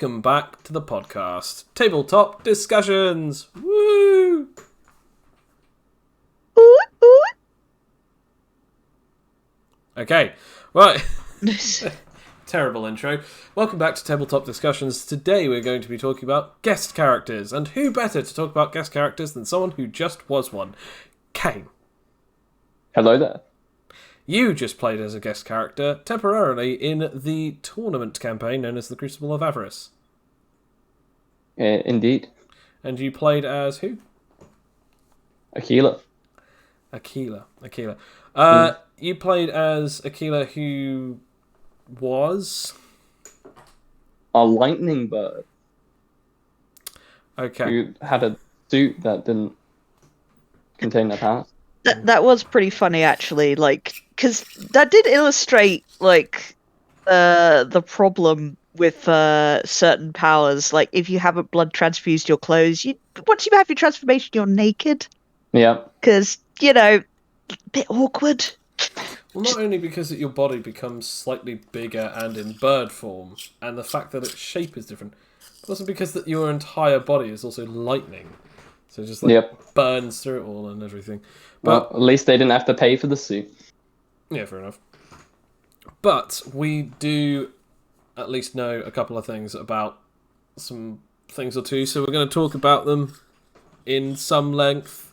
Welcome back to the podcast. Tabletop discussions. Woo! Okay, right. Terrible intro. Welcome back to Tabletop Discussions. Today we're going to be talking about guest characters. And who better to talk about guest characters than someone who just was one? Kane. Hello there. You just played as a guest character temporarily in the tournament campaign known as the Crucible of Avarice. Indeed. And you played as who? Aquila. Aquila. You played as Aquila, who was A lightning bird. Okay. Who had a suit that didn't contain their powers. That was pretty funny, actually, because that did illustrate, the problem with certain powers. Like, if you haven't blood transfused your clothes, once you have your transformation, you're naked. Yeah. Because, a bit awkward. Well, not only because your body becomes slightly bigger and in bird form, and the fact that its shape is different, but also because that your entire body is also lightning. So it just burns through it all and everything. But well, at least they didn't have to pay for the suit. Yeah, fair enough. But we do at least know a couple of things about some things or two, so we're going to talk about them in some length.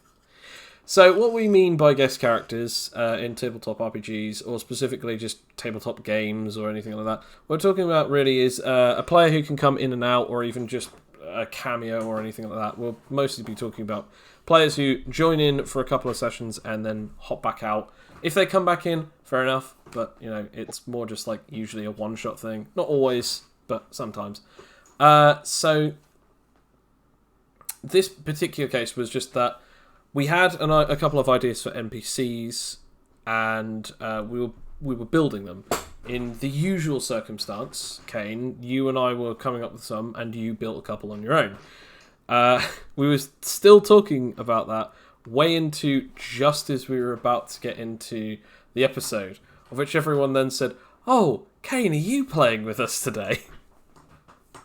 So what we mean by guest characters in tabletop RPGs, or specifically just tabletop games or anything like that, what we're talking about really is a player who can come in and out, or even just a cameo or anything like that. We'll mostly be talking about players who join in for a couple of sessions and then hop back out. If they come back in, fair enough, but it's more just like usually a one-shot thing. Not always, but sometimes. So this particular case was just that we had a couple of ideas for NPCs, and we were building them. In the usual circumstance, Kane, you and I were coming up with some, and you built a couple on your own. We were still talking about that way into just as we were about to get into the episode, of which everyone then said, "Oh, Kane, are you playing with us today?"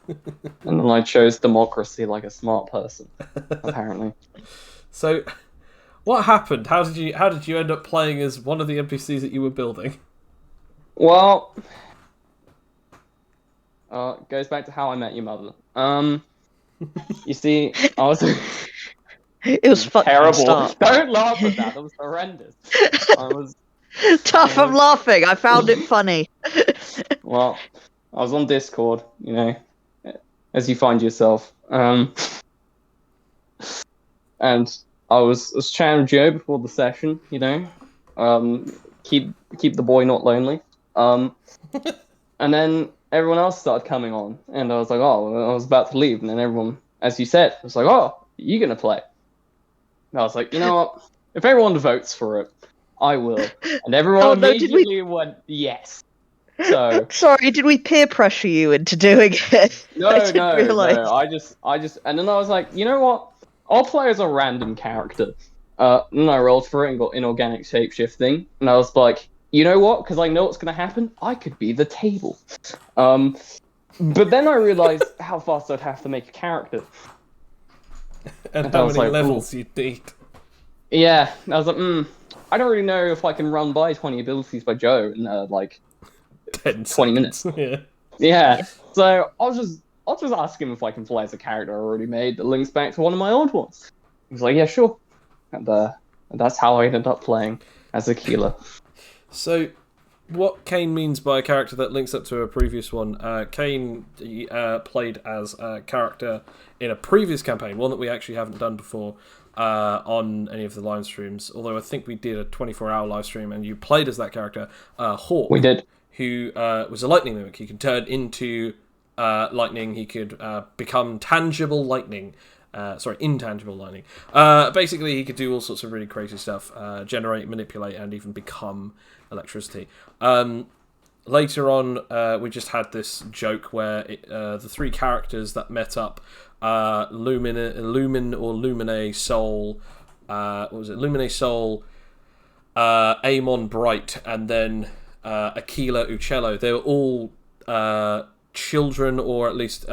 And then I chose democracy like a smart person, apparently. So, what happened? How did you end up playing as one of the NPCs that you were building? Well, goes back to how I met your mother. You see, I was It was terrible. Start. Don't laugh at that. That was horrendous. Tough, I'm laughing. I found it funny. Well, I was on Discord, as you find yourself. And I was chatting with Joe before the session, keep the boy not lonely. And then everyone else started coming on, and I was like, oh, I was about to leave, and then everyone, as you said, was like, oh, you're gonna play. And I was like, you know what? If everyone votes for it, I will. And everyone immediately went yes. So sorry, did we peer pressure you into doing it? No. I just, and then I was like, you know what? I'll play as a random character. And I rolled for it and got inorganic shapeshifting, and I was like, you know what? Because I know what's going to happen. I could be the table. But then I realized how fast I'd have to make a character. And how many levels you'd need. Yeah. I was like, I don't really know if I can run by 20 abilities by Joe in 20 minutes. Yeah. So I'll just ask him if I can play as a character I already made that links back to one of my old ones. He was like, yeah, sure. And that's how I ended up playing as Aquila. So, what Kane means by a character that links up to a previous one, Kane played as a character in a previous campaign, one that we actually haven't done before on any of the live streams, although I think we did a 24-hour live stream, and you played as that character, Hawk. We did. Who was a lightning mimic. He could turn into lightning, he could become tangible lightning. Intangible lightning. Basically, he could do all sorts of really crazy stuff, generate, manipulate, and even become electricity. Later on, we just had this joke where the three characters that met up, Lumen or Lumine Soul, Lumine Soul, Amon Bright, and then Aquila Uccello. They were all children or at least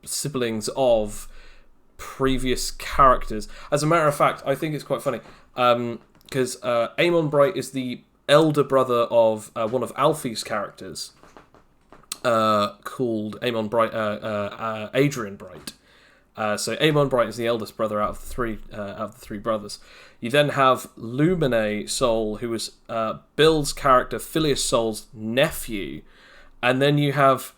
siblings of previous characters. As a matter of fact, I think it's quite funny because Amon Bright is the elder brother of one of Alfie's characters called Amon Bright, Adrian Bright. So Amon Bright is the eldest brother out of the three brothers. You then have Lumine Soul, who is Bill's character Phileas Soul's nephew, and then you have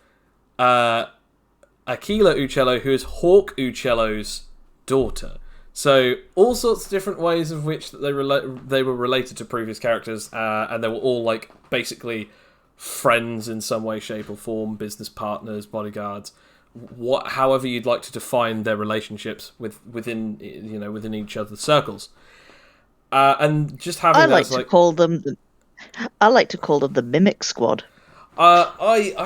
Aquila Uccello, who is Hawk Uccello's daughter. So all sorts of different ways of which that they were related to previous characters, and they were all like basically friends in some way, shape, or form, business partners, bodyguards. However you'd like to define their relationships within each other's circles, and just having I like to call them the Mimic Squad. The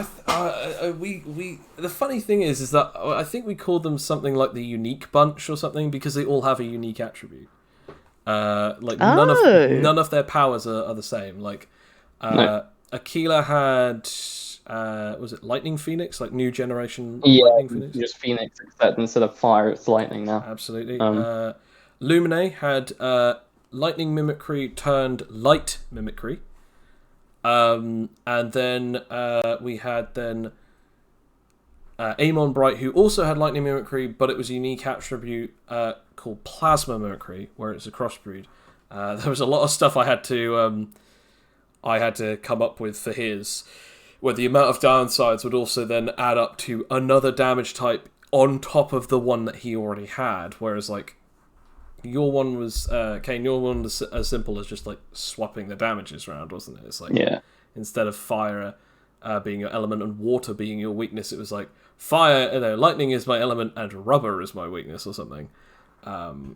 funny thing is that I think we called them something like the Unique Bunch or something because they all have a unique attribute. None of their powers are the same. Like Aquila had. Was it Lightning Phoenix, like new generation Lightning Phoenix? Just Phoenix, except instead of fire, it's lightning now. Absolutely. Lumine had lightning mimicry turned light mimicry, and then we had Amon Bright, who also had lightning mimicry, but it was a unique attribute called plasma mimicry, where it's a crossbreed. There was a lot of stuff I had to come up with for his, where the amount of downsides would also then add up to another damage type on top of the one that he already had. Whereas, like, your one was, Kane, your one was as simple as just, like, swapping the damages around, wasn't it? It's like, instead of fire being your element and water being your weakness, it was like, lightning is my element and rubber is my weakness or something. And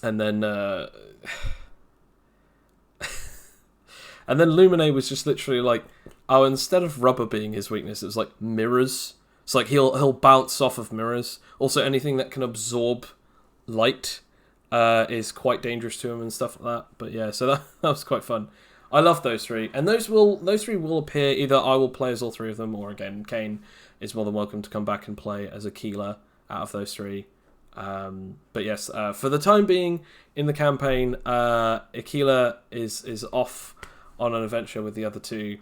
then... and then Lumine was just literally like, instead of rubber being his weakness, it was like mirrors. It's like he'll bounce off of mirrors. Also, anything that can absorb light is quite dangerous to him and stuff like that. But yeah, so that was quite fun. I love those three, and those three will appear. Either I will play as all three of them, or again, Kane is more than welcome to come back and play as Aquila out of those three. But yes, for the time being in the campaign, Aquila is off on an adventure with the other two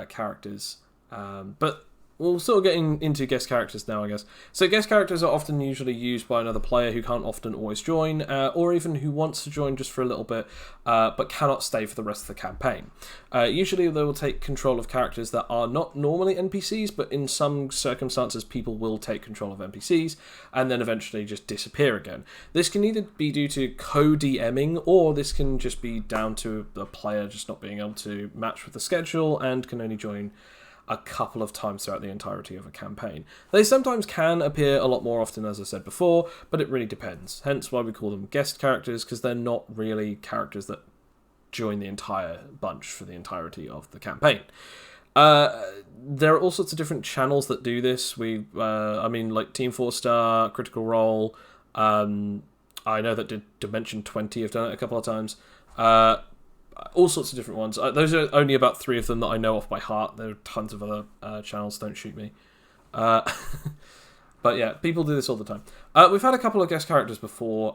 characters. But we'll sort of get into guest characters now, I guess. So guest characters are often usually used by another player who can't often always join, or even who wants to join just for a little bit, but cannot stay for the rest of the campaign. Usually they will take control of characters that are not normally NPCs, but in some circumstances people will take control of NPCs, and then eventually just disappear again. This can either be due to co-DMing, or this can just be down to the player just not being able to match with the schedule, and can only join a couple of times throughout the entirety of a campaign. They sometimes can appear a lot more often, as I said before, but it really depends. Hence why we call them guest characters, because they're not really characters that join the entire bunch for the entirety of the campaign. There are all sorts of different channels that do this. Like Team 4-Star, Critical Role. I know that Dimension 20 have done it a couple of times. All sorts of different ones. Those are only about 3 of them that I know off by heart. There are tons of other channels, don't shoot me. But yeah, people do this all the time. We've had a couple of guest characters before.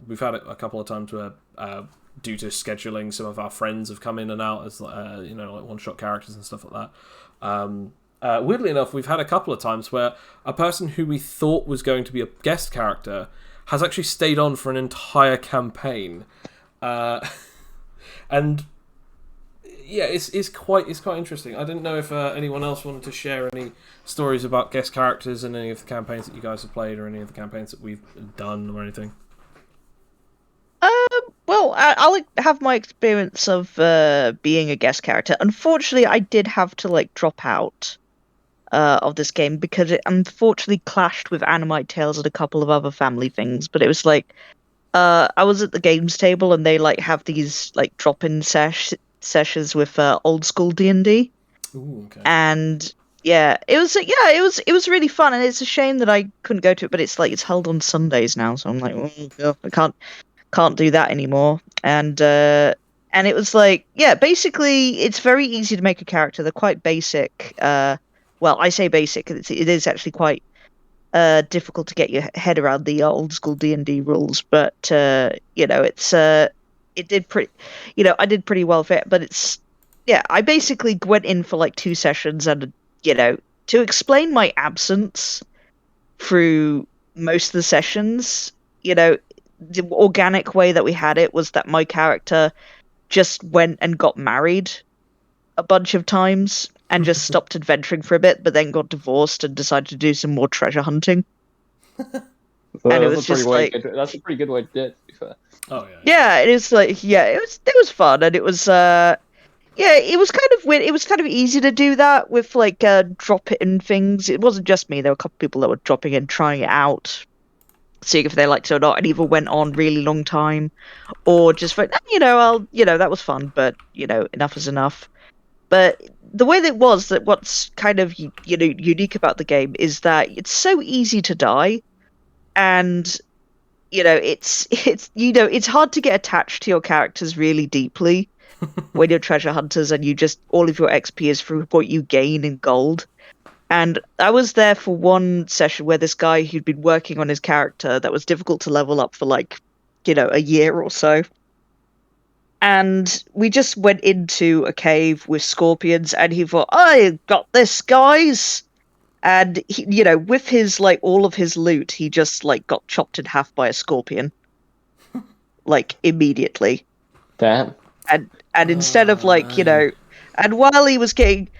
We've had it a couple of times where, due to scheduling, some of our friends have come in and out as like one-shot characters and stuff like that. Weirdly enough, we've had a couple of times where a person who we thought was going to be a guest character has actually stayed on for an entire campaign. And yeah, it's quite interesting. I didn't know if anyone else wanted to share any stories about guest characters in any of the campaigns that you guys have played, or any of the campaigns that we've done, or anything. Well, I'll have my experience of being a guest character. Unfortunately, I did have to drop out of this game because it unfortunately clashed with AnimiteTales and a couple of other family things. But it was I was at the games table, and they have these drop-in sessions with old school D&D. Ooh, okay. And yeah, it was really fun, and it's a shame that I couldn't go to it. But it's held on Sundays now, so I'm I can't do that anymore. And and it was like, yeah, basically, it's very easy to make a character. They're quite basic. Well, I say basic. It is actually quite difficult to get your head around the old school D&D rules, but it did pretty, I did pretty well for it. But yeah, I basically went in for like 2 sessions, and to explain my absence through most of the sessions, the organic way that we had it was that my character just went and got married a bunch of times and just stopped adventuring for a bit, but then got divorced and decided to do some more treasure hunting. And it was just like, that's a pretty good way to do it, to be fair. Oh yeah. Yeah, it is like, yeah, it was fun, and it was yeah, it was kind of weird. It was kind of easy to do that with like drop it in things. It wasn't just me. There were a couple people that were dropping in, trying it out, seeing if they liked it or not, and either went on really long time, or just went, that was fun, but enough is enough. But the way that it was, that what's kind of unique about the game is that it's so easy to die, and it's hard to get attached to your characters really deeply when you're treasure hunters, and all of your XP is through what you gain in gold. And I was there for one session where this guy who'd been working on his character that was difficult to level up for like, a year or so. And we just went into a cave with scorpions, and he thought, I got this, guys. And he, with his like all of his loot, he just like got chopped in half by a scorpion, like immediately. Damn. And instead of like, and while he was getting,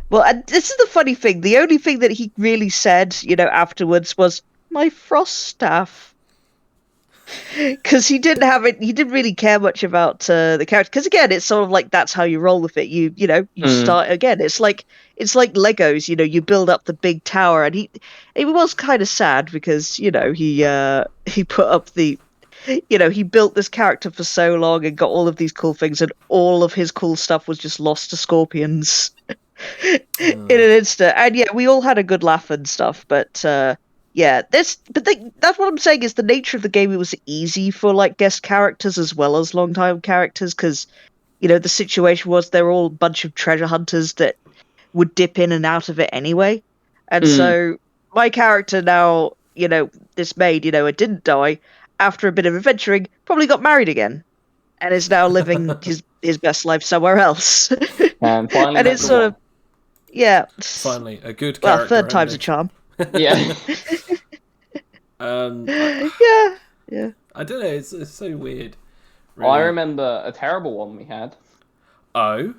well, and this is the funny thing. The only thing that he really said, afterwards was my frost staff. Because he didn't have it. He didn't really care much about the character. Because again, it's sort of like that's how you roll with it. You start again. It's like Legos. You build up the big tower, and it was kind of sad because he put up the. He built this character for so long and got all of these cool things, and all of his cool stuff was just lost to scorpions in an instant. And yeah, we all had a good laugh and stuff, but that's what I'm saying is the nature of the game. It was easy for like guest characters as well as long-time characters, because the situation was they're all a bunch of treasure hunters that would dip in and out of it anyway. And so my character now, this maid, it didn't die. After a bit of adventuring, probably got married again, and is now living his best life somewhere else. And finally, and it's sort of, yeah. Finally, a good character. Well, third time's a charm. Yeah. Yeah. I don't know. It's so weird. Really. I remember a terrible one we had. Oh.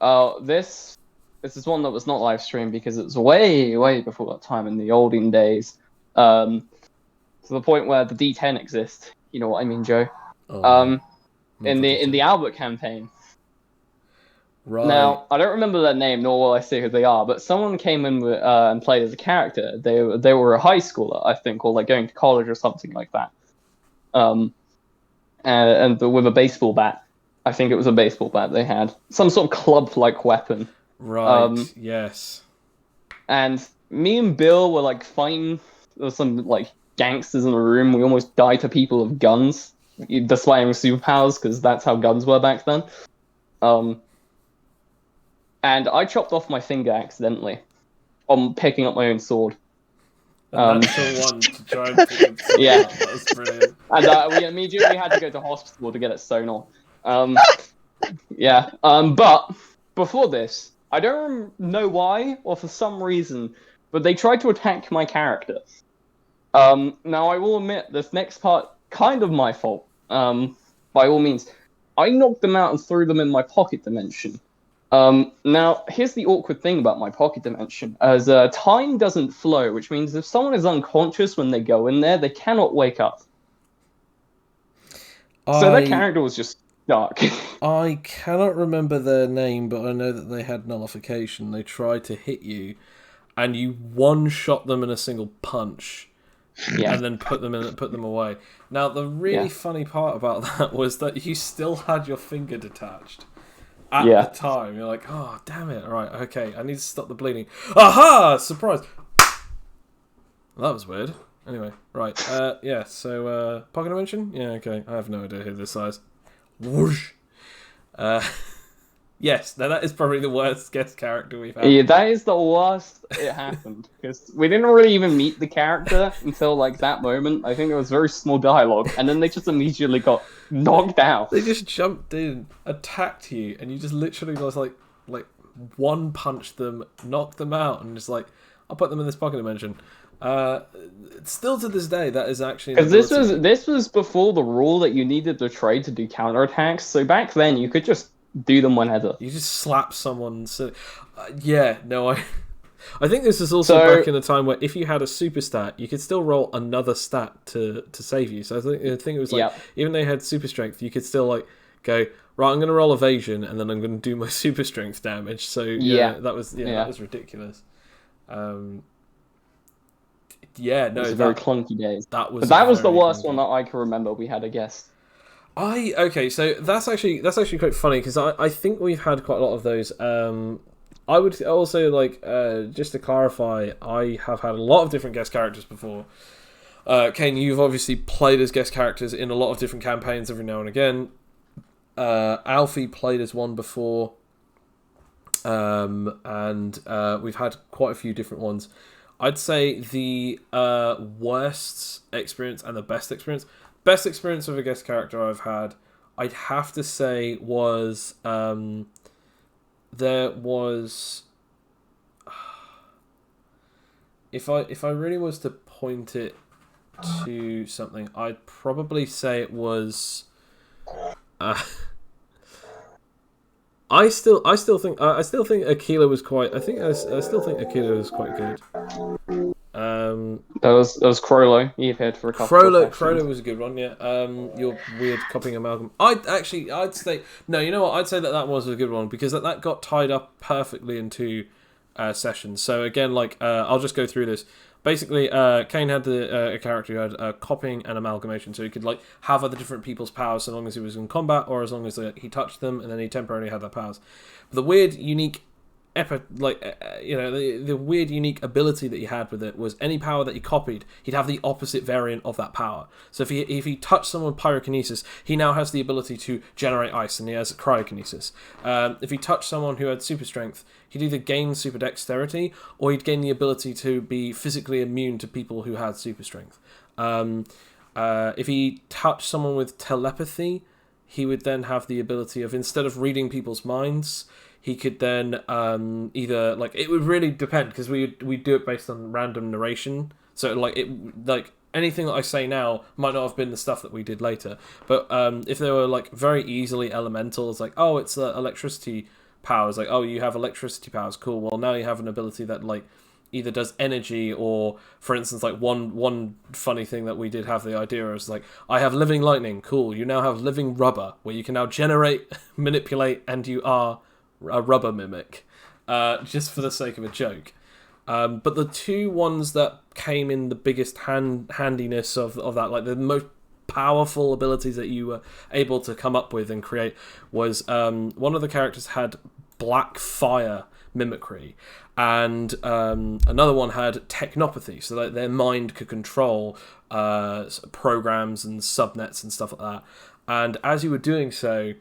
Oh, this is one that was not live streamed because it was way, way before that time in the olden days. To the point where the D10 exists. You know what I mean, Joe? Oh, in the Albert campaign. Right. Now, I don't remember their name, nor will I say who they are, but someone came in and played as a character. They were a high schooler, I think, or like going to college or something like that. And with a baseball bat. I think it was a baseball bat they had. Some sort of club-like weapon. Right, yes. And me and Bill were like fighting some like gangsters in the room. We almost died to people with guns, displaying superpowers, because that's how guns were back then. And I chopped off my finger accidentally on picking up my own sword. That's the one to try and pick it up. Yeah. That was brilliant. And we immediately had to go to hospital to get it sewn on. Yeah. But before this, I don't know why or for some reason, but they tried to attack my character. Now I will admit this next part kind of my fault. By all means, I knocked them out and threw them in my pocket dimension. Now here's the awkward thing about my pocket dimension, as time doesn't flow, which means if someone is unconscious when they go in there, they cannot wake up. So their character was just stuck. I cannot remember their name, but I know that they had nullification. They tried to hit you, and you one-shot them in a single punch. Yeah. And then put them away. Now, the really funny part about that was that you still had your finger detached at the time. You're like, oh, damn it. All right, okay, I need to stop the bleeding. Aha! Surprise! Well, that was weird. Anyway, right. So, pocket dimension? Yeah, okay. I have no idea who this is. Whoosh! Yes, now that is probably the worst guest character we've had. Yeah, that is the worst it happened, because we didn't really even meet the character until, like, that moment. I think there was very small dialogue, and then they just immediately got knocked out. They just jumped in, attacked you, and you just literally was like one punch them, knocked them out, and just like, I'll put them in this pocket dimension. Still to this day, that is actually because this was before the rule that you needed to trade to do counterattacks. So back then, you could just do them whenever. You just slap someone. So, I think this is also back in a time where if you had a super stat, you could still roll another stat to save you. So I think it was like, even though you had super strength, you could still like go, right, I'm going to roll evasion, and then I'm going to do my super strength damage. So that was ridiculous. It was very clunky days. That was the worst one that I can remember. We had a guest. So that's actually quite funny, because I think we've had quite a lot of those. I would also like, just to clarify, I have had a lot of different guest characters before. Kane, you've obviously played as guest characters in a lot of different campaigns every now and again. Alfie played as one before, and we've had quite a few different ones. I'd say the worst experience and the best experience. Best experience of a guest character I've had, I'd have to say, was there was, if I really was to point it to something, I'd probably say it was. I still think Aquila was quite. I still think Aquila was quite good. That was Crollo. He appeared for a couple. Crollo was a good one. Yeah. Your weird copying amalgam. I'd say no. You know what? I'd say that was a good one, because that got tied up perfectly in 2 sessions. So again, like, I'll just go through this. Basically, Kane had a character who had copying and amalgamation, so he could like have other different people's powers so long as he was in combat, or as long as he touched them, and then he temporarily had their powers. But the weird, unique, the weird, unique ability that he had with it was any power that he copied, he'd have the opposite variant of that power. So if he touched someone with pyrokinesis, he now has the ability to generate ice, and he has cryokinesis. If he touched someone who had super strength, he'd either gain super dexterity, or he'd gain the ability to be physically immune to people who had super strength. If he touched someone with telepathy, he would then have the ability of, instead of reading people's minds, he could then either, like, it would really depend, because we do it based on random narration. So like anything that I say now might not have been the stuff that we did later. But if they were like very easily elemental, it's like, oh, it's electricity powers. Like, oh, you have electricity powers. Cool. Well, now you have an ability that like either does energy, or, for instance, like one funny thing that we did have the idea of is like, I have living lightning. Cool. You now have living rubber, where you can now generate, manipulate, and you are a rubber mimic, just for the sake of a joke. But the 2 ones that came in the biggest handiness of that, like the most powerful abilities that you were able to come up with and create, was one of the characters had black fire mimicry, and another one had technopathy, so that their mind could control programs and subnets and stuff like that. And as you were doing so,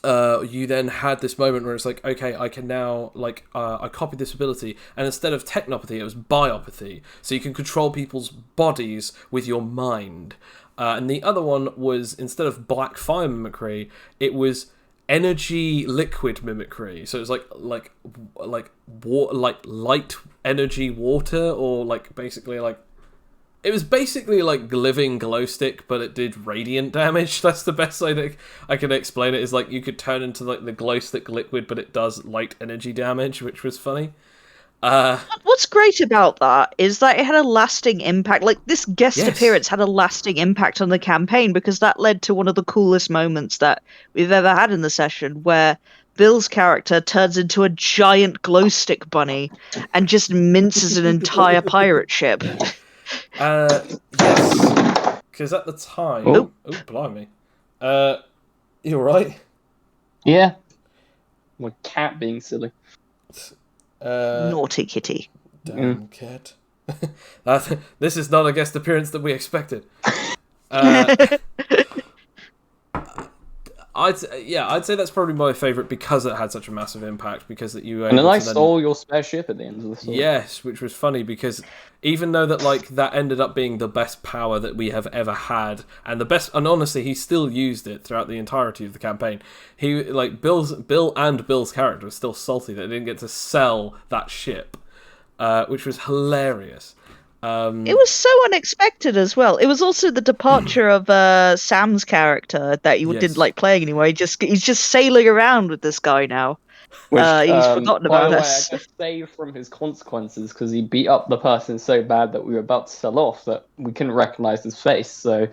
you then had this moment where it's like, okay, I can now, like, I copied this ability, and instead of technopathy, it was biopathy. So you can control people's bodies with your mind. And the other one was, instead of black fire mimicry, it was energy liquid mimicry. So it was like light energy water, or like basically like, it was basically like living glow stick, but it did radiant damage. That's the best way that I can explain it, is like you could turn into like the glow stick liquid, but it does light energy damage, which was funny. What's great about that is that it had a lasting impact. Like, this guest appearance had a lasting impact on the campaign, because that led to one of the coolest moments that we've ever had in the session, where Bill's character turns into a giant glow stick bunny and just minces an entire pirate ship. Yes, because at the time, oh blimey, you alright? Yeah, my cat being silly. Naughty kitty. Damn cat. This is not a guest appearance that we expected. I'd say that's probably my favourite because it had such a massive impact. Because that you were And then able I to stole your spare ship at the end of the story. Yes, which was funny because even though that like that ended up being the best power that we have ever had, and the best, and honestly, he still used it throughout the entirety of the campaign. He like Bill and Bill's character was still salty that they didn't get to sell that ship, which was hilarious. It was so unexpected as well. It was also the departure of Sam's character that you didn't like playing anymore. He's just sailing around with this guy now. Which, he's forgotten by about the way, us. I just saved from his consequences because he beat up the person so bad that we were about to sell off that we couldn't recognize his face. So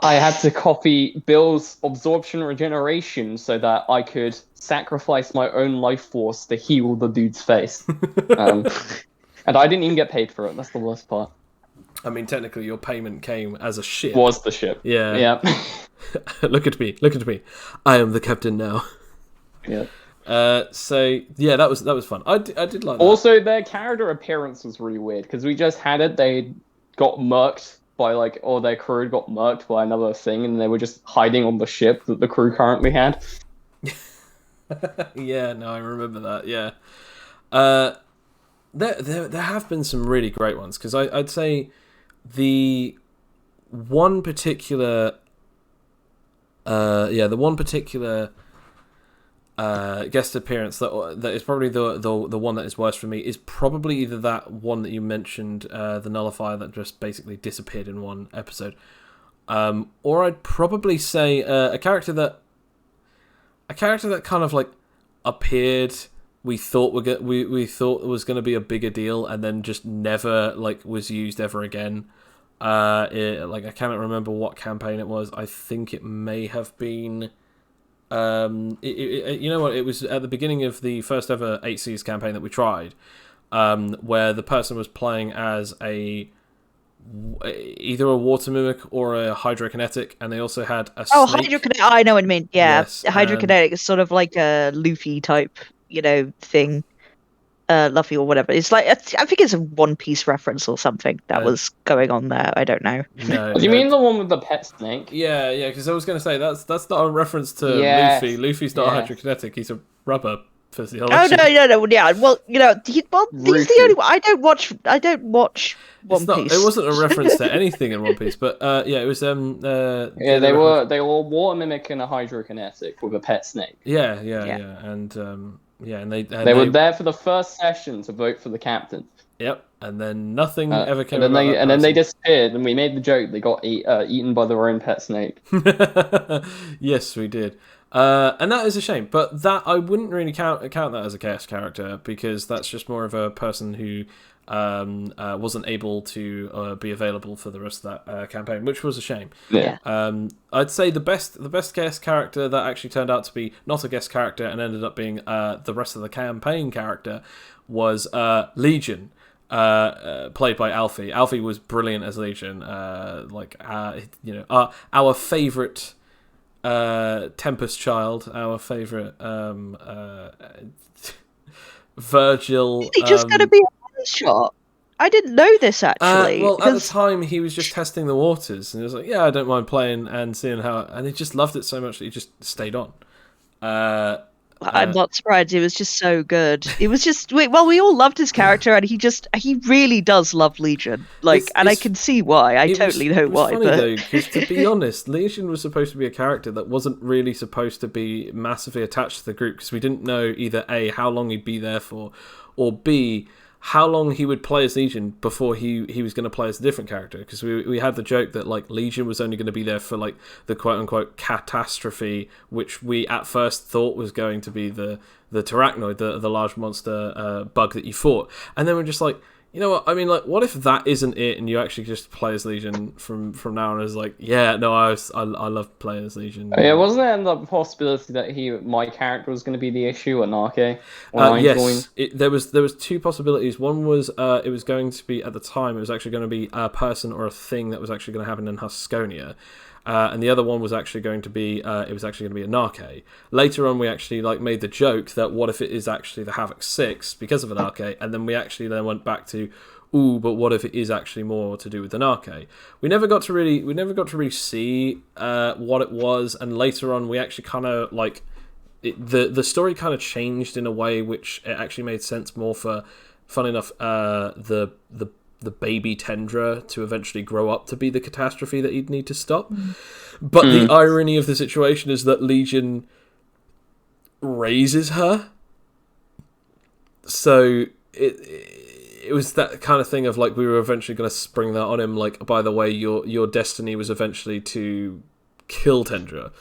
I had to copy Bill's absorption regeneration so that I could sacrifice my own life force to heal the dude's face. And I didn't even get paid for it. That's the worst part. I mean, technically, your payment came as a ship. Was the ship? Yeah. Yeah. Look at me! Look at me! I am the captain now. Yeah. So yeah, that was fun. I did like that. Also, their character appearance was really weird because we just had it. They got murked by or their crew got murked by another thing, and they were just hiding on the ship that the crew currently had. Yeah, no, I remember that. Yeah. There have been some really great ones because I'd say the one particular guest appearance that is probably the one that is worst for me is probably either that one that you mentioned, the nullifier that just basically disappeared in one episode, or I'd probably say a character that kind of like appeared. We thought we thought it was going to be a bigger deal, and then just never like was used ever again. I cannot remember what campaign it was. I think it may have been. You know what? It was at the beginning of the first ever 8Cs campaign that we tried, where the person was playing as either a water mimic or a hydrokinetic, and they also had a snake. Hydrokinetic. I know what I mean. Yeah, yes, hydrokinetic is sort of like a Luffy type, thing. Luffy or whatever. It's like I think it's a One Piece reference or something that was going on there. I don't know. No, Do you mean the one with the pet snake? Yeah, because I was going to say that's not a reference to Yes. Luffy. Luffy's not a hydrokinetic. He's a rubber physiology. Oh no! Yeah, well, he's the only one. I don't watch One Piece. It wasn't a reference to anything in One Piece, but it was they were water mimic and a hydrokinetic with a pet snake. Yeah, and they were there for the first session to vote for the captain. Yep, and then nothing ever came. And then they disappeared, and we made the joke they got eaten by their own pet snake. Yes, we did. And that is a shame, but that I wouldn't really count that as a chaos character because that's just more of a person who wasn't able to be available for the rest of that campaign, which was a shame. Yeah. I'd say the best guest character that actually turned out to be not a guest character and ended up being the rest of the campaign character was Legion. Played by Alfie. Alfie was brilliant as Legion. Our favourite Tempest child, our favourite Virgil. Is he just going to be a one-shot? I didn't know this actually. At the time he was just testing the waters, and he was like, "Yeah, I don't mind playing and seeing how." And he just loved it so much that he just stayed on. I'm not surprised. It was just so good. It was just we all loved his character, and he really does love Legion. I can see why. I totally know why. Funny though, because to be honest, Legion was supposed to be a character that wasn't really supposed to be massively attached to the group because we didn't know either A, how long he'd be there for, or B, how long he would play as Legion before he was going to play as a different character, because we had the joke that Legion was only going to be there for the quote-unquote catastrophe, which we at first thought was going to be the Terrachnoid, the large monster bug that you fought, and then we're just like, you know what, I mean, what if that isn't it and you actually just play as Legion from now on? As I love playing as Legion. Yeah, wasn't there the possibility that my character was going to be the issue at Narke? Yes, there was two possibilities. One was it was going to be, at the time, it was actually going to be a person or a thing that was actually going to happen in Huskonia. And the other one was actually going to be a Narke. Later on, we actually made the joke that what if it is actually the Havoc 6 because of an Narke, and then we actually then went back to ooh, but what if it is actually more to do with the Narke? We never got to really see what it was, and later on we actually kind of like the story kind of changed in a way which it actually made sense more for, fun enough, the baby Tendra to eventually grow up to be the catastrophe that he'd need to stop. But the irony of the situation is that Legion raises her, so it was that kind of thing of like we were eventually going to spring that on him. Like, by the way, your destiny was eventually to kill Tendra.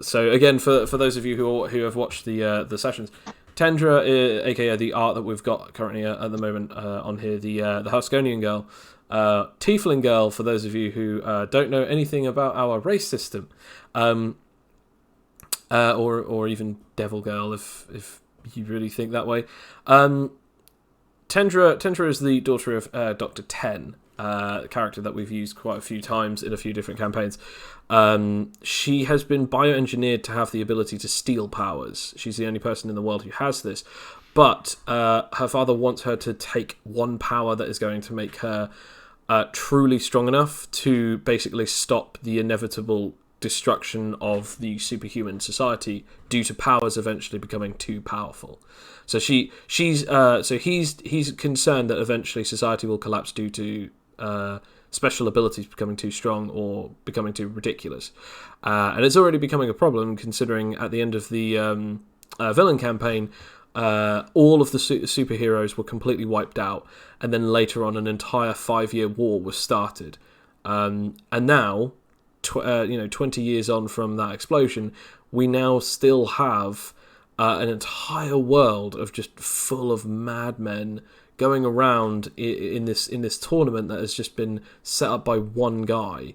So again, for those of you who have watched the sessions, Tendra, aka the art that we've got currently at the moment on here, the Huskonian girl, Tiefling girl. For those of you who don't know anything about our race system, or even Devil girl, if you really think that way. Tendra is the daughter of Dr. Ten, a character that we've used quite a few times in a few different campaigns. She has been bioengineered to have the ability to steal powers. She's the only person in the world who has this. But her father wants her to take one power that is going to make her truly strong enough to basically stop the inevitable destruction of the superhuman society due to powers eventually becoming too powerful. So he's concerned that eventually society will collapse due to special abilities becoming too strong or becoming too ridiculous, and it's already becoming a problem considering at the end of the villain campaign, all of the superheroes were completely wiped out, and then later on an entire 5-year war was started, and now 20 years on from that explosion, we now still have an entire world of just full of madmen going around in this tournament that has just been set up by one guy.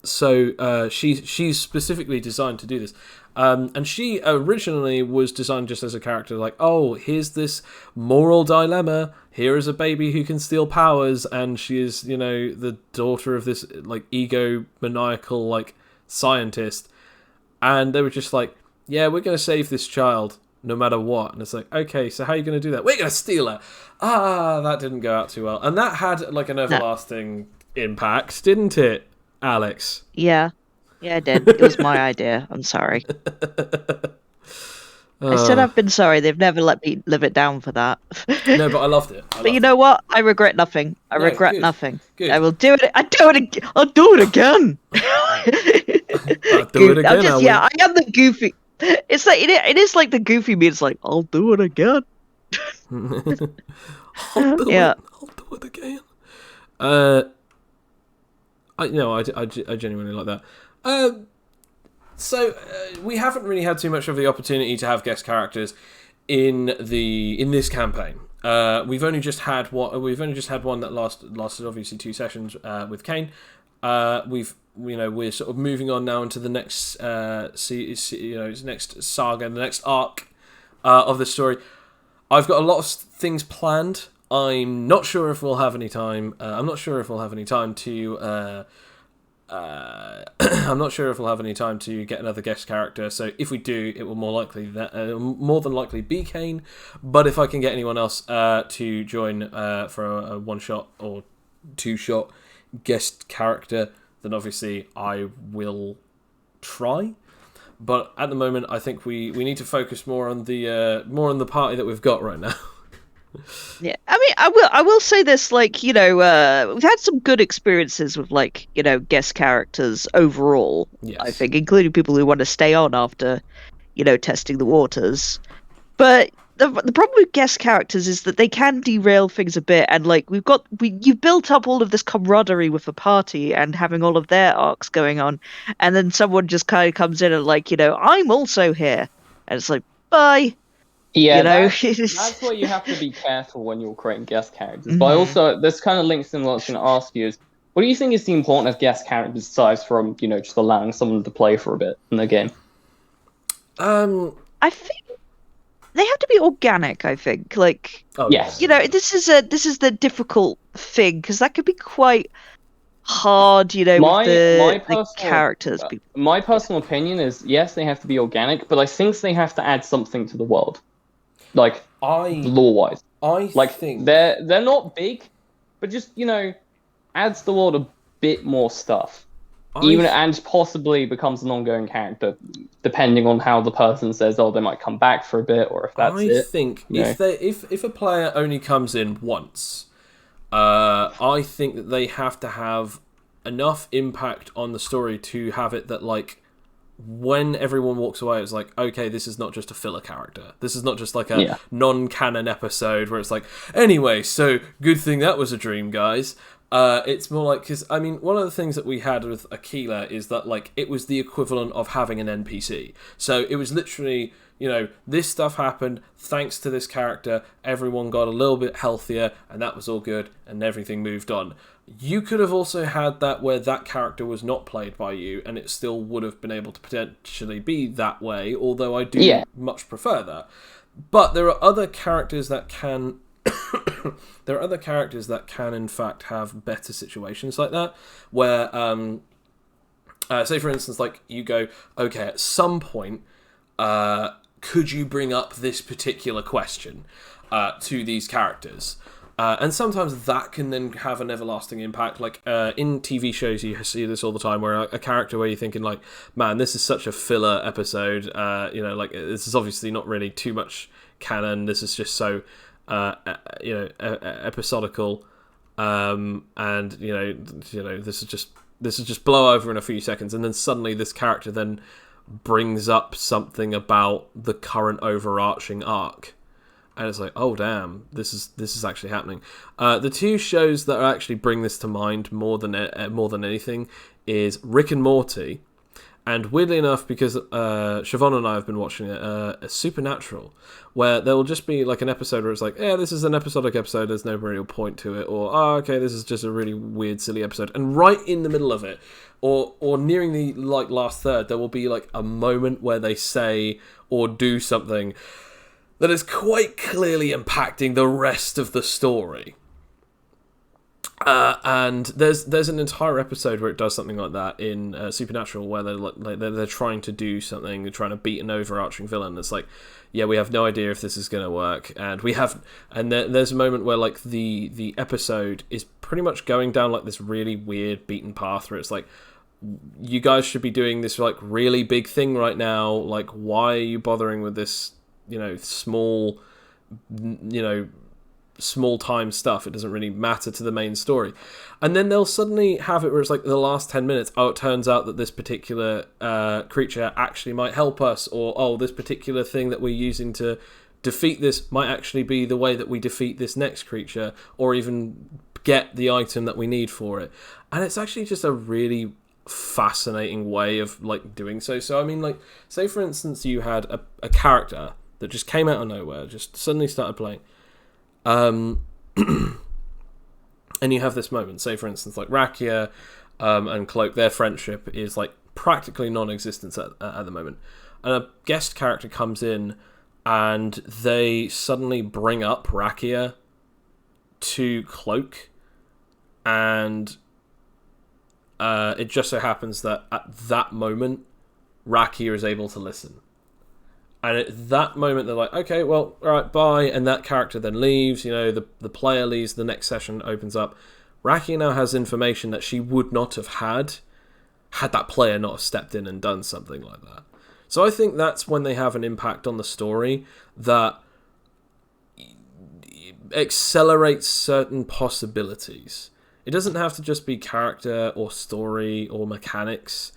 So she's specifically designed to do this. And she originally was designed just as a character, like, oh, here's this moral dilemma. Here is a baby who can steal powers, and she is, the daughter of this like egomaniacal like scientist. And they were just like, yeah, we're going to save this child no matter what. And it's like, okay, so how are you going to do that? We're going to steal her. That didn't go out too well. And that had like an everlasting impact, didn't it, Alex? Yeah, it did. It was my idea. I'm sorry. I said I've been sorry. They've never let me live it down for that. No, but I loved it. But you know what? I regret nothing. I regret nothing. Good. I will do it. I'll do it again. I'll do it again. I am the goofy. It's like it is like the goofy me. It's like I'll do it again. I'll do it again. I genuinely like that. So we haven't really had too much of the opportunity to have guest characters in this campaign. We've only just had one that lasted obviously 2 sessions with Kane. We're sort of moving on now into the next next saga, the next arc of the story. I've got a lot of things planned. I'm not sure if we'll have any time. I'm not sure if we'll have any time to. I'm not sure if we'll have any time to get another guest character. So if we do, it will more than likely be Kane. But if I can get anyone else to join for a 1-shot or 2-shot guest character, then obviously I will try. But at the moment, I think we need to focus more on the party that we've got right now. Yeah, I mean, I will say this, like, we've had some good experiences with, like, guest characters overall. Yes. I think, including people who want to stay on after, testing the waters. But the problem with guest characters is that they can derail things a bit, and like you've built up all of this camaraderie with the party and having all of their arcs going on, and then someone just kind of comes in and like, I'm also here, and it's like, bye. Yeah, that's where you have to be careful when you're creating guest characters. Mm-hmm. But also, this kind of links in what I was going to ask you is, what do you think is the importance of guest characters aside from, just allowing someone to play for a bit in the game? I think they have to be organic, I think. Like, yes. This is the difficult thing, because that could be quite hard, with the characters. My personal opinion is, yes, they have to be organic, but I think they have to add something to the world. Like, lore-wise. I think they're not big, but just adds the world a bit more stuff. And possibly becomes an ongoing character, depending on how the person says, "Oh, they might come back for a bit," or if that's it. I think if a player only comes in once, I think that they have to have enough impact on the story to have it that like when everyone walks away, it's like, okay, this is not just a filler character. This is not just like a non-canon episode where it's like, anyway, so good thing that was a dream, guys. It's more like, because, I mean, one of the things that we had with Aquila is that, like, it was the equivalent of having an NPC. So it was literally, this stuff happened, thanks to this character, everyone got a little bit healthier, and that was all good, and everything moved on. You could have also had that where that character was not played by you, and it still would have been able to potentially be that way, although I do much prefer that. But there are other characters that can... there are other characters that can, in fact, have better situations like that, where, say, for instance, like, you go, okay, at some point, could you bring up this particular question to these characters? And sometimes that can then have an everlasting impact. Like, in TV shows, you see this all the time, where a character where you're thinking, like, man, this is such a filler episode, like, this is obviously not really too much canon, this is just so... episodical, and this is just blow over in a few seconds, and then suddenly this character then brings up something about the current overarching arc, and it's like, oh damn, this is actually happening. The two shows that actually bring this to mind more than anything is Rick and Morty. And weirdly enough, because Siobhan and I have been watching it, Supernatural, where there will just be like an episode where it's like, yeah, this is an episodic episode, there's no real point to it, or, oh, okay, this is just a really weird, silly episode. And right in the middle of it, or nearing the like last third, there will be like a moment where they say or do something that is quite clearly impacting the rest of the story. And there's an entire episode where it does something like that in Supernatural, where they're trying to do something, they're trying to beat an overarching villain. It's like, yeah, we have no idea if this is going to work, and there's a moment where like the episode is pretty much going down like this really weird beaten path where it's like, you guys should be doing this like really big thing right now. Like, why are you bothering with this? Small time stuff. It doesn't really matter to the main story. And then they'll suddenly have it where it's like the last 10 minutes, oh, it turns out that this particular creature actually might help us, or, oh, this particular thing that we're using to defeat this might actually be the way that we defeat this next creature, or even get the item that we need for it. And it's actually just a really fascinating way of like doing so. So I mean, like, say for instance you had a character that just came out of nowhere, just suddenly started playing, and you have this moment, say for instance like Rakia and Cloak, their friendship is like practically non-existent at the moment, and a guest character comes in and they suddenly bring up Rakia to Cloak, and it just so happens that at that moment Rakia is able to listen. And at that moment, they're like, okay, well, all right, bye. And that character then leaves. The player leaves. The next session opens up. Rakia now has information that she would not have had that player not have stepped in and done something like that. So I think that's when they have an impact on the story that accelerates certain possibilities. It doesn't have to just be character or story or mechanics.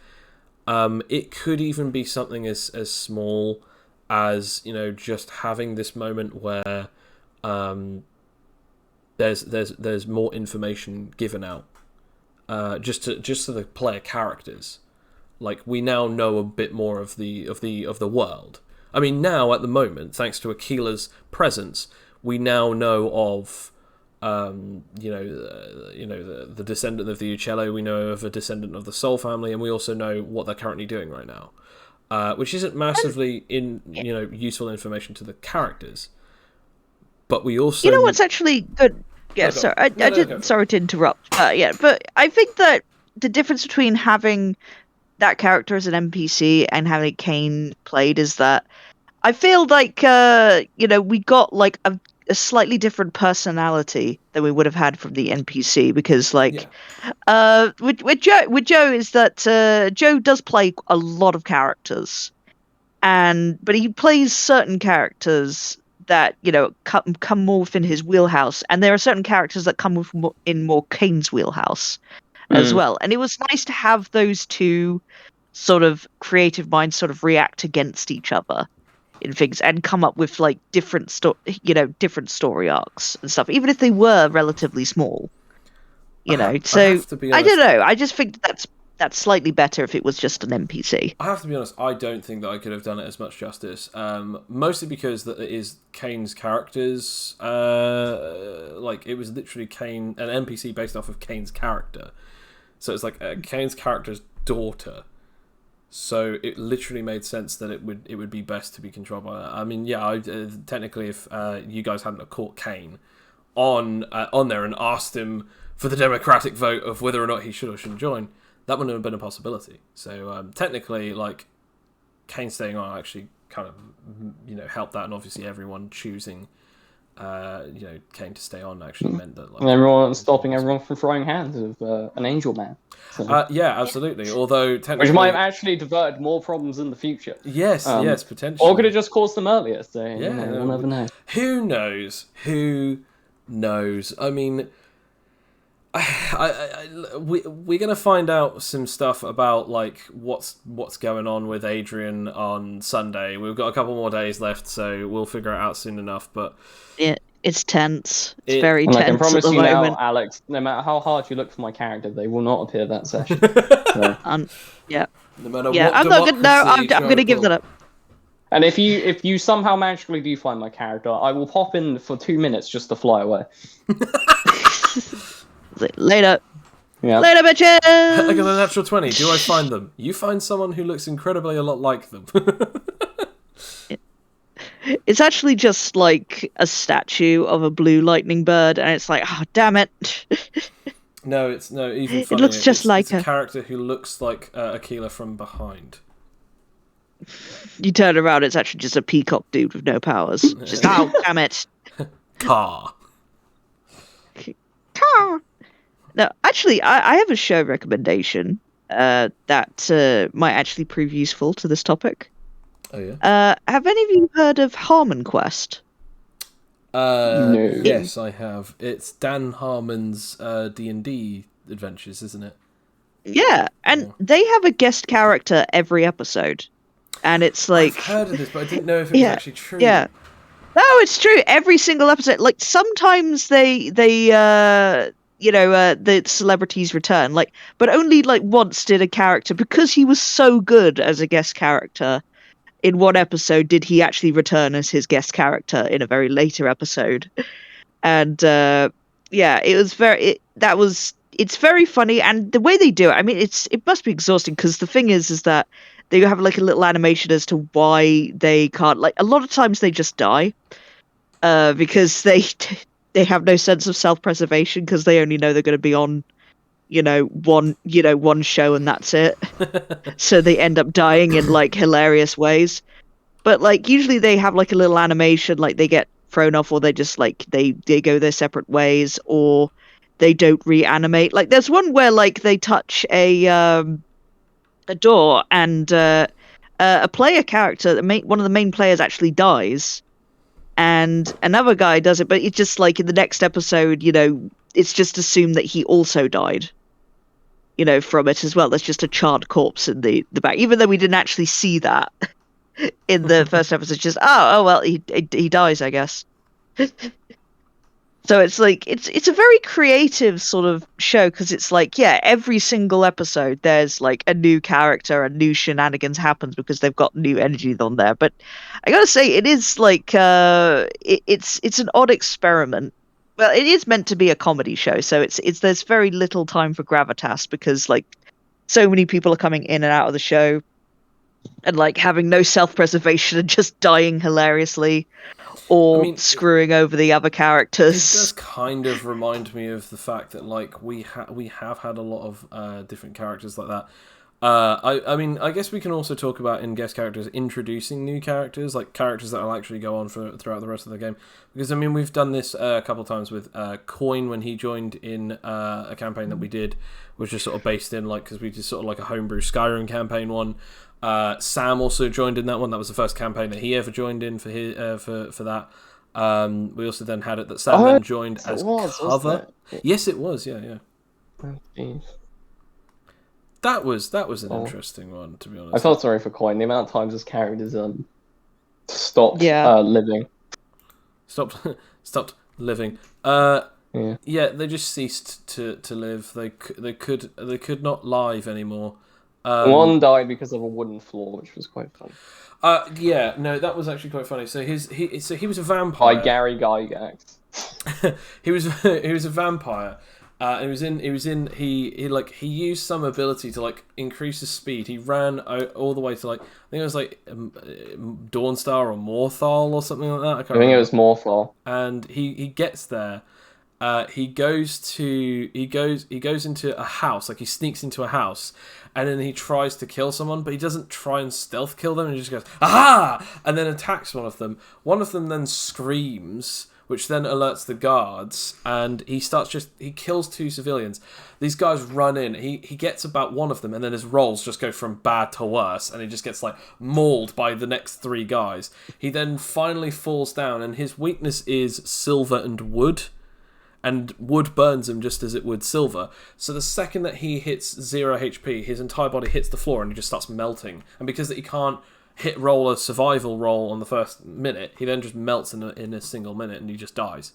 It could even be something as small as just having this moment where there's more information given out, just to the player characters. Like, we now know a bit more of the world. I mean, now at the moment, thanks to Aquila's presence, we now know of the descendant of the Uccello. We know of a descendant of the Soul family, and we also know what they're currently doing right now. Which isn't massively useful information to the characters, but we also what's actually good. Yeah, sorry, I didn't. Sorry to interrupt. But I think that the difference between having that character as an NPC and having Kane played is that I feel like we got like a slightly different personality than we would have had from the NPC, because with Joe is that Joe does play a lot of characters, but he plays certain characters that come more within his wheelhouse, and there are certain characters that come in more Kane's wheelhouse as well. And it was nice to have those two sort of creative minds sort of react against each other in things and come up with like different story arcs and stuff, even if they were relatively small. So I don't know. I just think that's slightly better if it was just an NPC. I have to be honest, I don't think that I could have done it as much justice. Mostly because that it is Kane's characters. It was literally an NPC based off of Kane's character. So it's like Kane's character's daughter. So it literally made sense that it would be best to be controlled by that. I mean, yeah, technically, if you guys hadn't caught Kane on there and asked him for the democratic vote of whether or not he should or shouldn't join, that wouldn't have been a possibility. So technically, like, Kane staying on actually kind of helped that, and obviously everyone choosing Kane to stay on actually meant that, like, and everyone stopping everyone from throwing hands of an angel man. So. Yeah, absolutely. Although technically, which might have actually diverted more problems in the future. Yes, potentially. Or could have just caused them earlier. So yeah, we'll never know. Who knows? I mean, we're gonna find out some stuff about like what's going on with Adrian on Sunday. We've got a couple more days left, so we'll figure it out soon enough. But it's tense. It's very tense. I can promise at the you moment. now, Alex, no matter how hard you look for my character, they will not appear that session. Yeah. No matter what I'm not good. No, I'm going to give that up. And if you somehow magically do find my character, I will pop in for 2 minutes just to fly away. Later. Yeah. Later, bitches! I got a natural 20. Do I find them? You find someone who looks incredibly a lot like them. It's actually just like a statue of a blue lightning bird, and it's like, oh, damn it. No, it's even funnier. It looks just like a character who looks like Aquila from behind. You turn around, it's actually just a peacock dude with no powers. Just, oh, damn it. Car. No, actually, I have a show recommendation that might actually prove useful to this topic. Oh, yeah? Have any of you heard of Harmon Quest? No. Yes, I have. It's Dan Harmon's D&D adventures, isn't it? Yeah, and they have a guest character every episode. And it's like... I've heard of this, but I didn't know if it was actually true. Yeah. No, it's true. Every single episode. Like, sometimes the celebrities return. Like, but only, like, once did a character, because he was so good as a guest character, in one episode did he actually return as his guest character in a very later episode. And, it was it's very funny, and the way they do it, I mean, it must be exhausting, because the thing is that they have like a little animation as to why they can't, like, a lot of times they just die, because they have no sense of self-preservation, because they only know they're going to be on, one show and that's it. So they end up dying in like hilarious ways. But like usually they have like a little animation, like they get thrown off, or they just like they go their separate ways, or they don't reanimate. Like there's one where like they touch a door, and a player character, one of the main players, actually dies, and another guy does it, but it's just like in the next episode, it's just assumed that he also died, from it as well. There's just a charred corpse in the back, even though we didn't actually see that in the first episode. Just oh well, he dies, I guess. So it's like it's a very creative sort of show, because it's like, yeah, every single episode there's like a new character and new shenanigans happens because they've got new energy on there. But I gotta say, it is like it's an odd experiment. Well, it is meant to be a comedy show, so it's there's very little time for gravitas, because like so many people are coming in and out of the show, and like having no self-preservation and just dying hilariously, or screwing over the other characters. It does kind of remind me of the fact that like we have had a lot of different characters like that. I mean, I guess we can also talk about in guest characters introducing new characters, like characters that will actually go on throughout the rest of the game. Because I mean, we've done this a couple of times with Coin when he joined in a campaign that we did, which is sort of based in because we did sort of like a homebrew Skyrim campaign one. Sam also joined in that one. That was the first campaign that he ever joined in for his for that. We also then had it that Sam then joined as cover. Yes, it was. Yeah. Oh, that was an interesting one, to be honest. I felt sorry for Coin. The amount of times his characters stopped living. Stopped living. Yeah, they just ceased to live. They could not live anymore. One died because of a wooden floor, which was quite fun. Yeah, no, that was actually quite funny. So he was a vampire. By Gary Gygax. he was a vampire. He used some ability to increase his speed. He ran all the way to I think it was Dawnstar or Morthal or something like that. I think it was Morthal. And he gets there. He goes into a house. He sneaks into a house, and then he tries to kill someone, but he doesn't try and stealth kill them. He just goes aha, and then attacks one of them. One of them then screams, which then alerts the guards, and he kills 2 civilians. These guys run in. He gets about one of them, and then his rolls just go from bad to worse, and he just gets mauled by the next 3 guys. He then finally falls down, and his weakness is silver and wood. And wood burns him just as it would silver. So the second that he hits 0 HP, his entire body hits the floor and he just starts melting. And because he can't roll a survival roll on the first minute, he then just melts in a single minute and he just dies.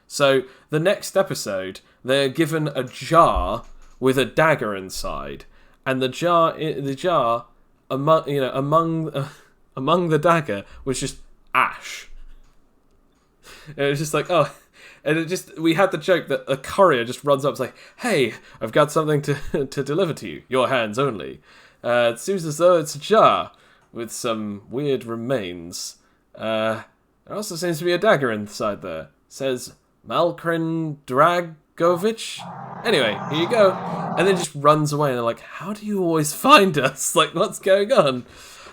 So the next episode, they're given a jar with a dagger inside, and the jar among the dagger was just ash. And it was just and we had the joke that a courier just runs up and is like, "Hey, I've got something to deliver to you. Your hands only. It seems as though it's a jar with some weird remains. There also seems to be a dagger inside there. It says Malkrin Dragovich. Anyway, here you go." And then just runs away, and they're like, "How do you always find us? What's going on?"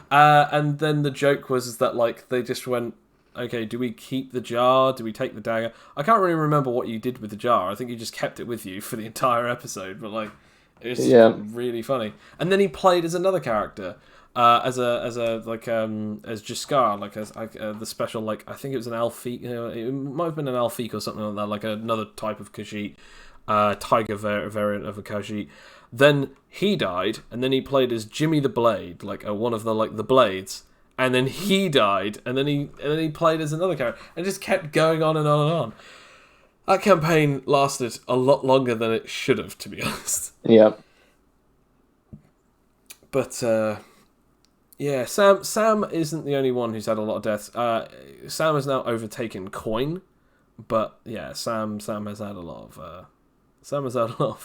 And then the joke was that they just went, "Okay, do we keep the jar? Do we take the dagger?" I can't really remember what you did with the jar. I think you just kept it with you for the entire episode, but it was really funny. And then he played as another character, as Jiskar, the special I think it was an Alfiq. It might have been an Alfiq or something like that, another type of Khajiit, tiger variant of a Khajiit. Then he died, and then he played as Jimmy the Blade, one of the blades. And then he died, and then he played as another character, and just kept going on and on and on. That campaign lasted a lot longer than it should have, to be honest. Yep. But Sam isn't the only one who's had a lot of deaths. Sam has now overtaken Coin, but yeah, Sam has had a lot of